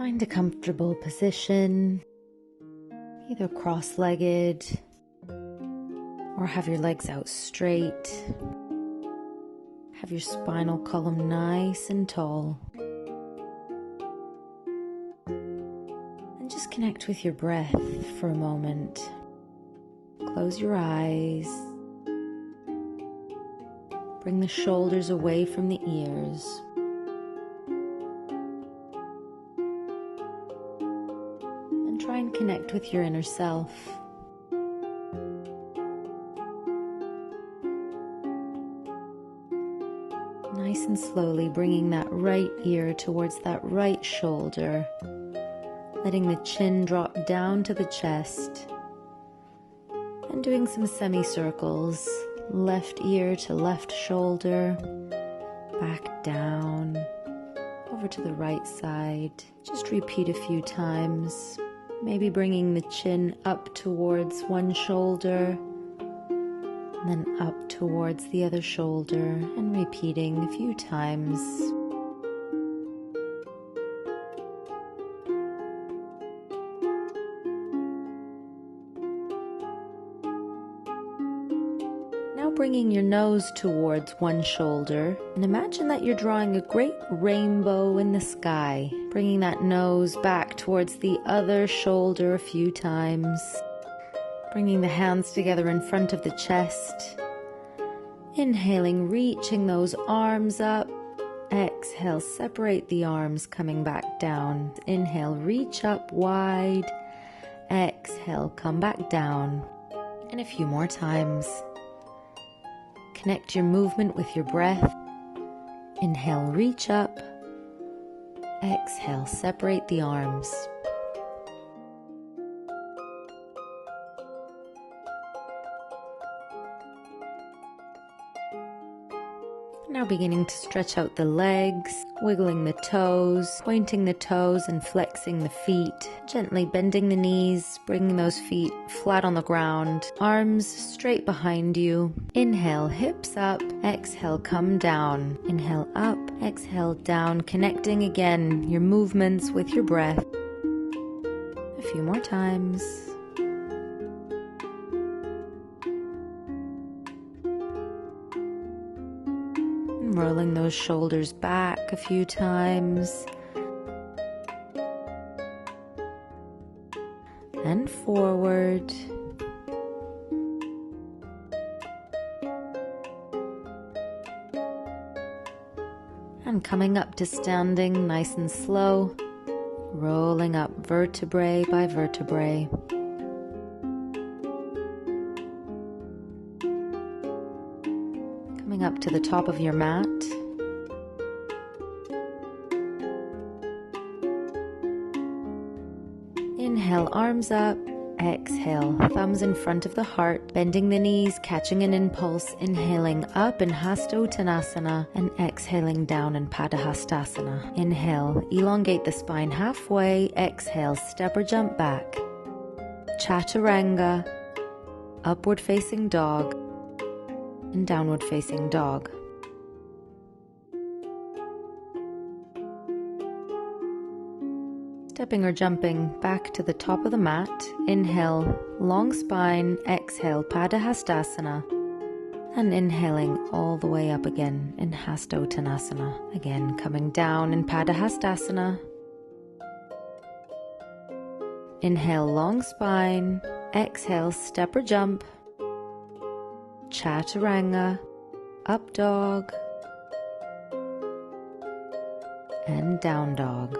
Find a comfortable position, either cross-legged or have your legs out straight. Have your spinal column nice and tall. And just connect with your breath for a moment. Close your eyes. Bring the shoulders away from the ears. And try and connect with your inner self. Nice and slowly bringing that right ear towards that right shoulder, letting the chin drop down to the chest, and doing some semicircles, left ear to left shoulder, back down, over to the right side. Just repeat a few times, maybe bringing the chin up towards one shoulder, and then up towards the other shoulder, and repeating a few times. Now bringing your nose towards one shoulder, and imagine that you're drawing a great rainbow in the sky, bringing that nose back towards the other shoulder a few times. Bringing the hands together in front of the chest. Inhaling, reaching those arms up. Exhale, separate the arms, coming back down. Inhale, reach up wide. Exhale, come back down. And a few more times. Connect your movement with your breath. Inhale, reach up. Exhale, separate the arms. Now beginning to stretch out the legs, wiggling the toes, pointing the toes and flexing the feet, gently bending the knees, bringing those feet flat on the ground, arms straight behind you. Inhale, hips up, exhale, come down. Inhale up, exhale down, connecting again your movements with your breath. A few more times. Rolling those shoulders back a few times. And forward. And coming up to standing nice and slow, rolling up vertebrae by vertebrae. Up to the top of your mat. Inhale, arms up. Exhale, thumbs in front of the heart, bending the knees, catching an impulse, inhaling up in Hastottanasana and exhaling down in Padahastasana. Inhale, elongate the spine halfway. Exhale, step or jump back. Chaturanga, upward facing dog, and downward facing dog. Stepping or jumping back to the top of the mat. Inhale, long spine. Exhale, Padahastasana. And inhaling all the way up again in Hastottanasana. Again, coming down in Padahastasana. Inhale, long spine. Exhale, step or jump. Chaturanga, up dog, and down dog.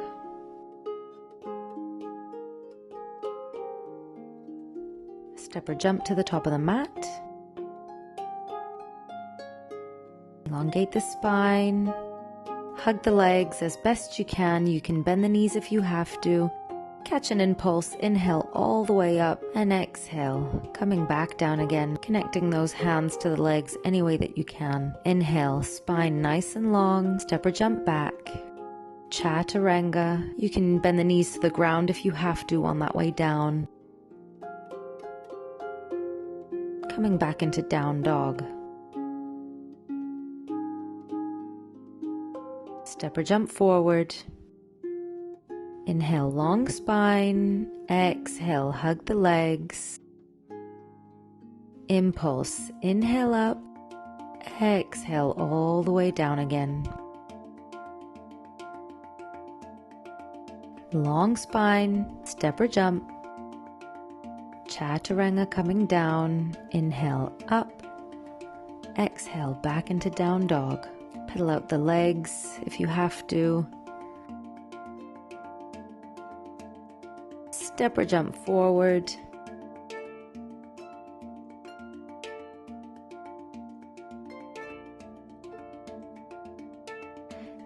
Step or jump to the top of the mat. Elongate the spine. Hug the legs as best you can. You can bend the knees if you have to. Catch an impulse, inhale all the way up, and exhale, coming back down again, connecting those hands to the legs any way that you can. Inhale, spine nice and long, step or jump back. Chaturanga, you can bend the knees to the ground if you have to on that way down. Coming back into down dog. Step or jump forward. Inhale, long spine. Exhale, hug the legs. Impulse, inhale up. Exhale all the way down again. Long spine, step or jump. Chaturanga coming down. Inhale up. Exhale back into down dog. Pedal out the legs if you have to. Step or jump forward.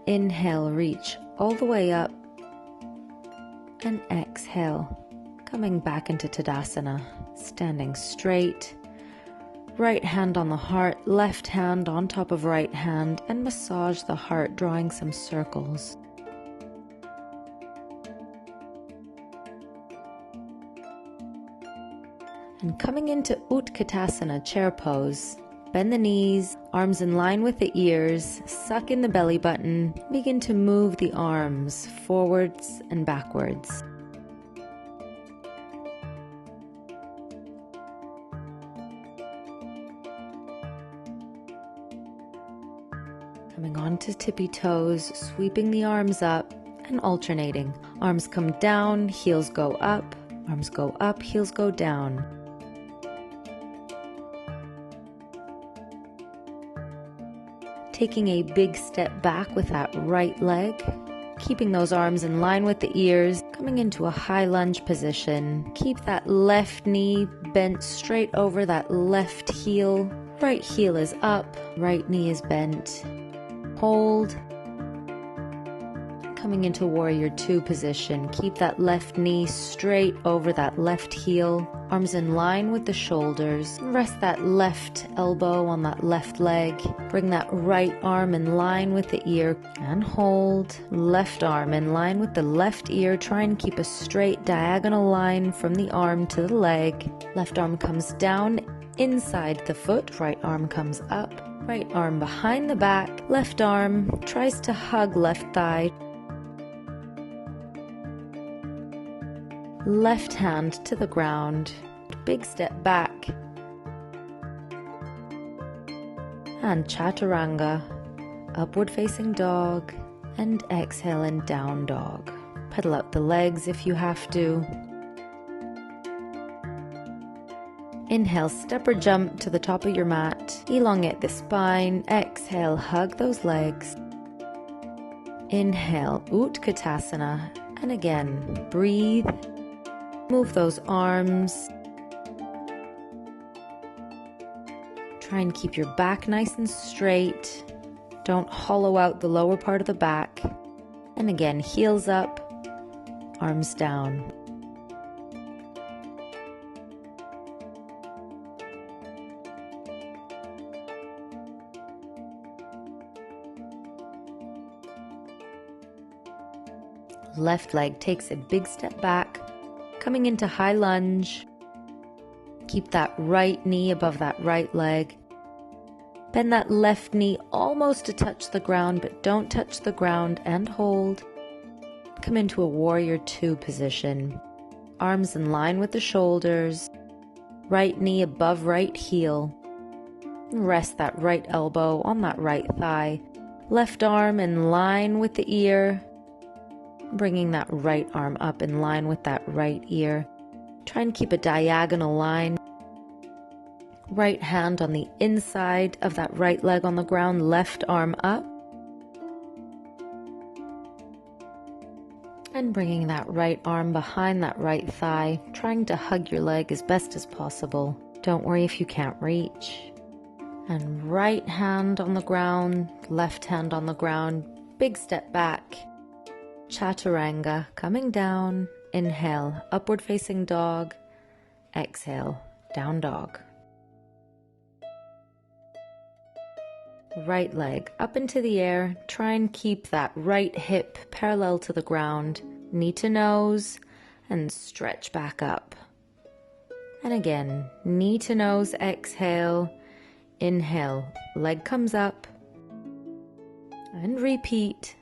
Inhale, reach all the way up. And exhale, coming back into Tadasana, standing straight. Right hand on the heart, left hand on top of right hand, and massage the heart, drawing some circles. And coming into Utkatasana, chair pose. Bend the knees, arms in line with the ears, suck in the belly button, begin to move the arms forwards and backwards. Coming onto tippy toes, sweeping the arms up and alternating. Arms come down, heels go up, arms go up, heels go down. Taking a big step back with that right leg, keeping those arms in line with the ears, coming into a high lunge position. Keep that left knee bent straight over that left heel. Right heel is up, right knee is bent. Hold. Coming into warrior two position. Keep that left knee straight over that left heel. Arms in line with the shoulders. Rest that left elbow on that left leg. Bring that right arm in line with the ear and hold. Left arm in line with the left ear. Try and keep a straight diagonal line from the arm to the leg. Left arm comes down inside the foot. Right arm comes up. Right arm behind the back. Left arm tries to hug left thigh. Left hand to the ground, big step back, and chaturanga, upward facing dog, and exhale in down dog. Pedal out the legs if you have to. Inhale, step or jump to the top of your mat, elongate the spine, exhale, hug those legs. Inhale, Utkatasana, and again, breathe. Move those arms. Try and keep your back nice and straight. Don't hollow out the lower part of the back. And again, heels up, arms down. Left leg takes a big step back. Coming into high lunge. Keep that right knee above that right leg. Bend that left knee almost to touch the ground, but don't touch the ground, and hold. Come into a warrior two position. Arms in line with the shoulders. Right knee above right heel. Rest that right elbow on that right thigh. Left arm in line with the ear. Bringing that right arm up in line with that right ear. Try and keep a diagonal line. Right hand on the inside of that right leg on the ground, left arm up. And bringing that right arm behind that right thigh, trying to hug your leg as best as possible. Don't worry if you can't reach. And right hand on the ground, left hand on the ground, big step back. Chaturanga, coming down. Inhale, upward facing dog. Exhale, down dog. Right leg up into the air. Try and keep that right hip parallel to the ground. Knee to nose and stretch back up. And again, knee to nose, exhale. Inhale, leg comes up. And repeat.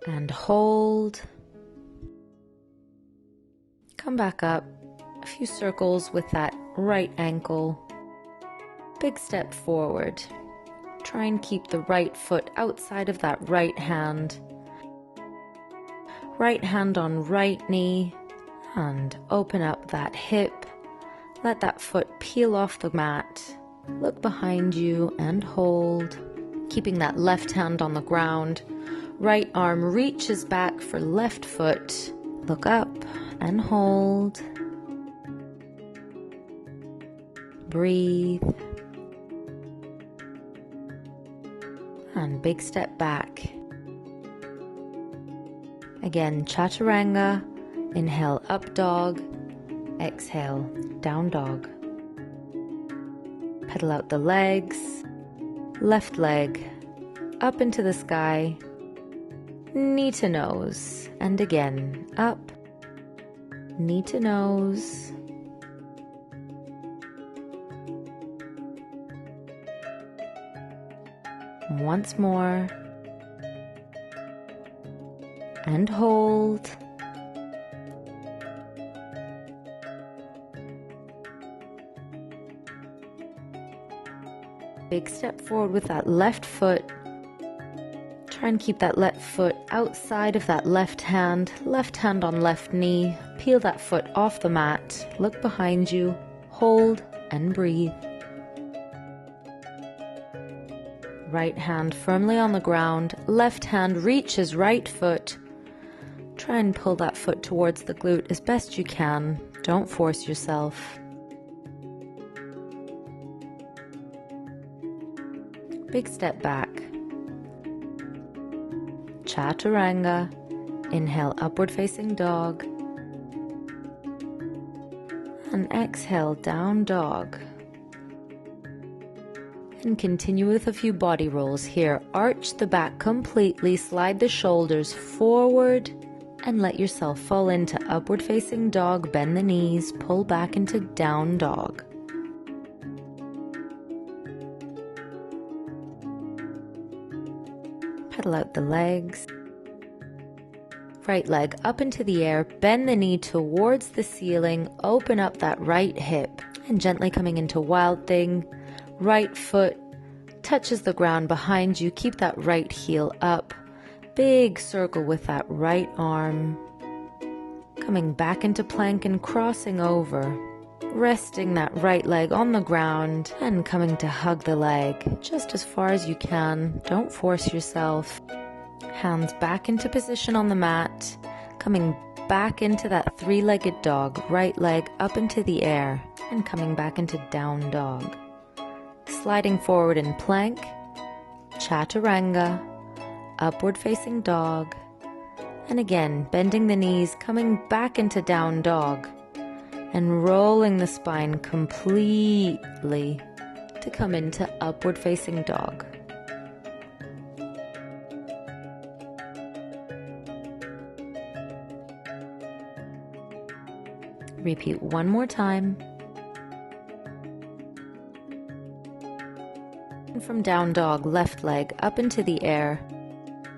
and hold. Come back up, a few circles with that right ankle. Big step forward. Try and keep the right foot outside of that right hand. Right hand on right knee, and open up that hip. Let that foot peel off the mat. Look behind you and hold. Keeping that left hand on the ground. Right arm reaches back for left foot. Look up and hold. Breathe. And big step back. Again, chaturanga. Inhale, up dog. Exhale, down dog. Pedal out the legs. Left leg up into the sky. Knee to nose. And again, up. Knee to nose. Once more. And hold. Big step forward with that left foot. Try and keep that left foot outside of that left hand on left knee. Peel that foot off the mat. Look behind you. Hold and breathe. Right hand firmly on the ground. Left hand reaches right foot. Try and pull that foot towards the glute as best you can. Don't force yourself. Big step back. Chaturanga. Inhale, upward facing dog. And exhale, down dog. And continue with a few body rolls here. Arch the back completely, slide the shoulders forward, and let yourself fall into upward facing dog. Bend the knees, pull back into down dog. Pedal out the legs. Right leg up into the air, bend the knee towards the ceiling, open up that right hip, and gently coming into wild thing. Right foot touches the ground behind you, keep that right heel up. Big circle with that right arm. Coming back into plank and crossing over. Resting that right leg on the ground and coming to hug the leg just as far as you can. Don't force yourself. Hands back into position on the mat. Coming back into that three-legged dog. Right leg up into the air and coming back into down dog. Sliding forward in plank, chaturanga, upward facing dog, and again bending the knees, coming back into down dog, and rolling the spine completely to come into upward facing dog. Repeat one more time. From down dog, left leg up into the air.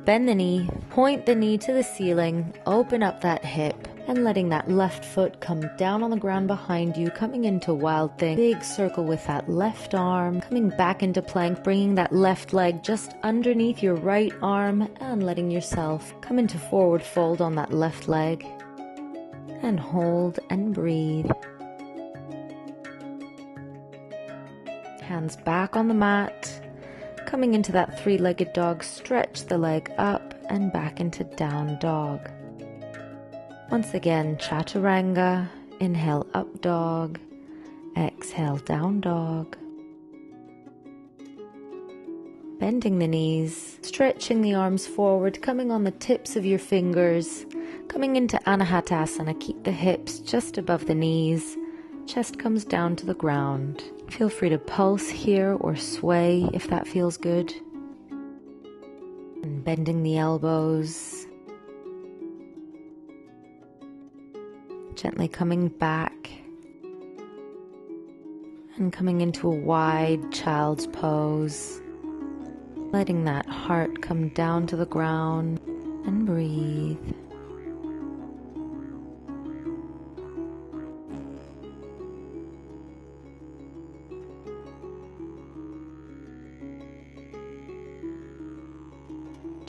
Bend the knee, point the knee to the ceiling, open up that hip, and letting that left foot come down on the ground behind you, coming into wild thing. Big circle with that left arm, coming back into plank, bringing that left leg just underneath your right arm, and letting yourself come into forward fold on that left leg. And hold and breathe. Hands back on the mat, coming into that three-legged dog, stretch the leg up and back into down dog. Once again, chaturanga, inhale up dog, exhale down dog. Bending the knees, stretching the arms forward, coming on the tips of your fingers, coming into anahatasana, keep the hips just above the knees, chest comes down to the ground. Feel free to pulse here or sway if that feels good. And bending the elbows. Gently coming back. And coming into a wide child's pose. Letting that heart come down to the ground and breathe.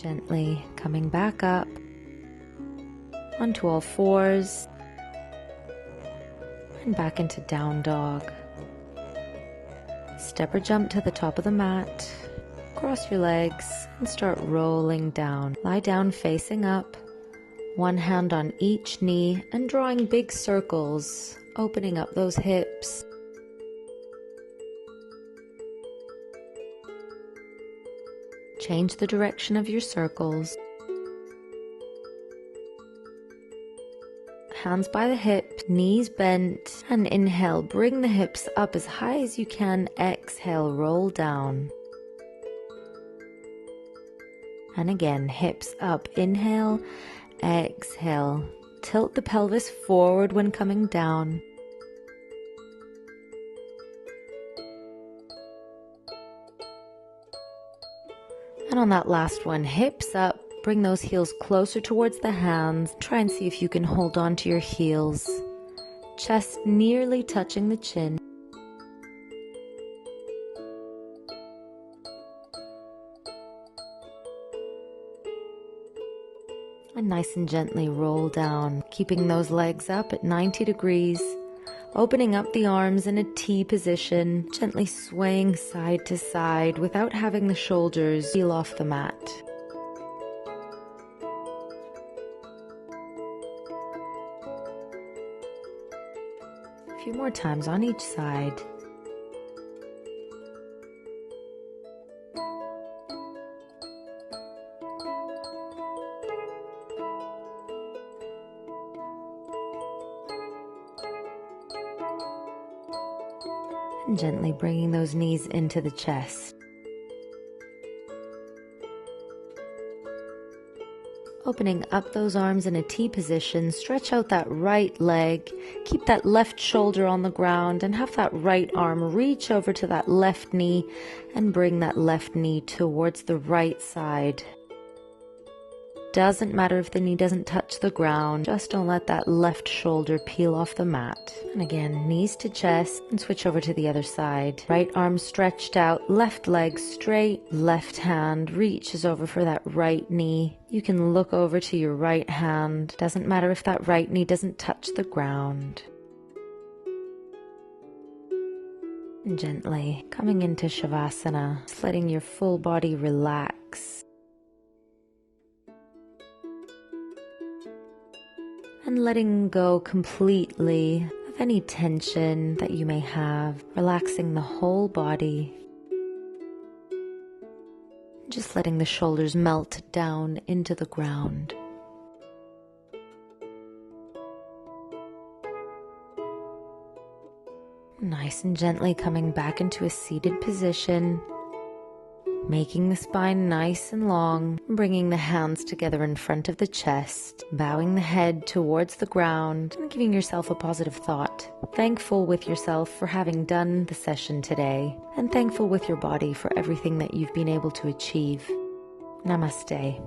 Gently coming back up onto all fours and back into down dog. Step or jump to the top of the mat, cross your legs and start rolling down. Lie down facing up, one hand on each knee and drawing big circles, opening up those hips. Change the direction of your circles. Hands by the hip, knees bent, and inhale, bring the hips up as high as you can. Exhale, roll down. And again, hips up, inhale, exhale. Tilt the pelvis forward when coming down. And on that last one, hips up, bring those heels closer towards the hands. Try and see if you can hold on to your heels. Chest nearly touching the chin. And nice and gently roll down, keeping those legs up at 90 degrees. Opening up the arms in a T position, gently swaying side to side without having the shoulders peel off the mat. A few more times on each side. And gently bringing those knees into the chest. Opening up those arms in a T position, stretch out that right leg, keep that left shoulder on the ground and have that right arm reach over to that left knee and bring that left knee towards the right side. Doesn't matter if the knee doesn't touch the ground, just don't let that left shoulder peel off the mat. And again, knees to chest and switch over to the other side. Right arm stretched out, left leg straight, left hand reaches over for that right knee. You can look over to your right hand. Doesn't matter if that right knee doesn't touch the ground. And gently coming into Shavasana, just letting your full body relax. And letting go completely of any tension that you may have, relaxing the whole body. Just letting the shoulders melt down into the ground. Nice and gently coming back into a seated position. Making the spine nice and long, bringing the hands together in front of the chest, bowing the head towards the ground, and giving yourself a positive thought. Thankful with yourself for having done the session today, and thankful with your body for everything that you've been able to achieve. Namaste.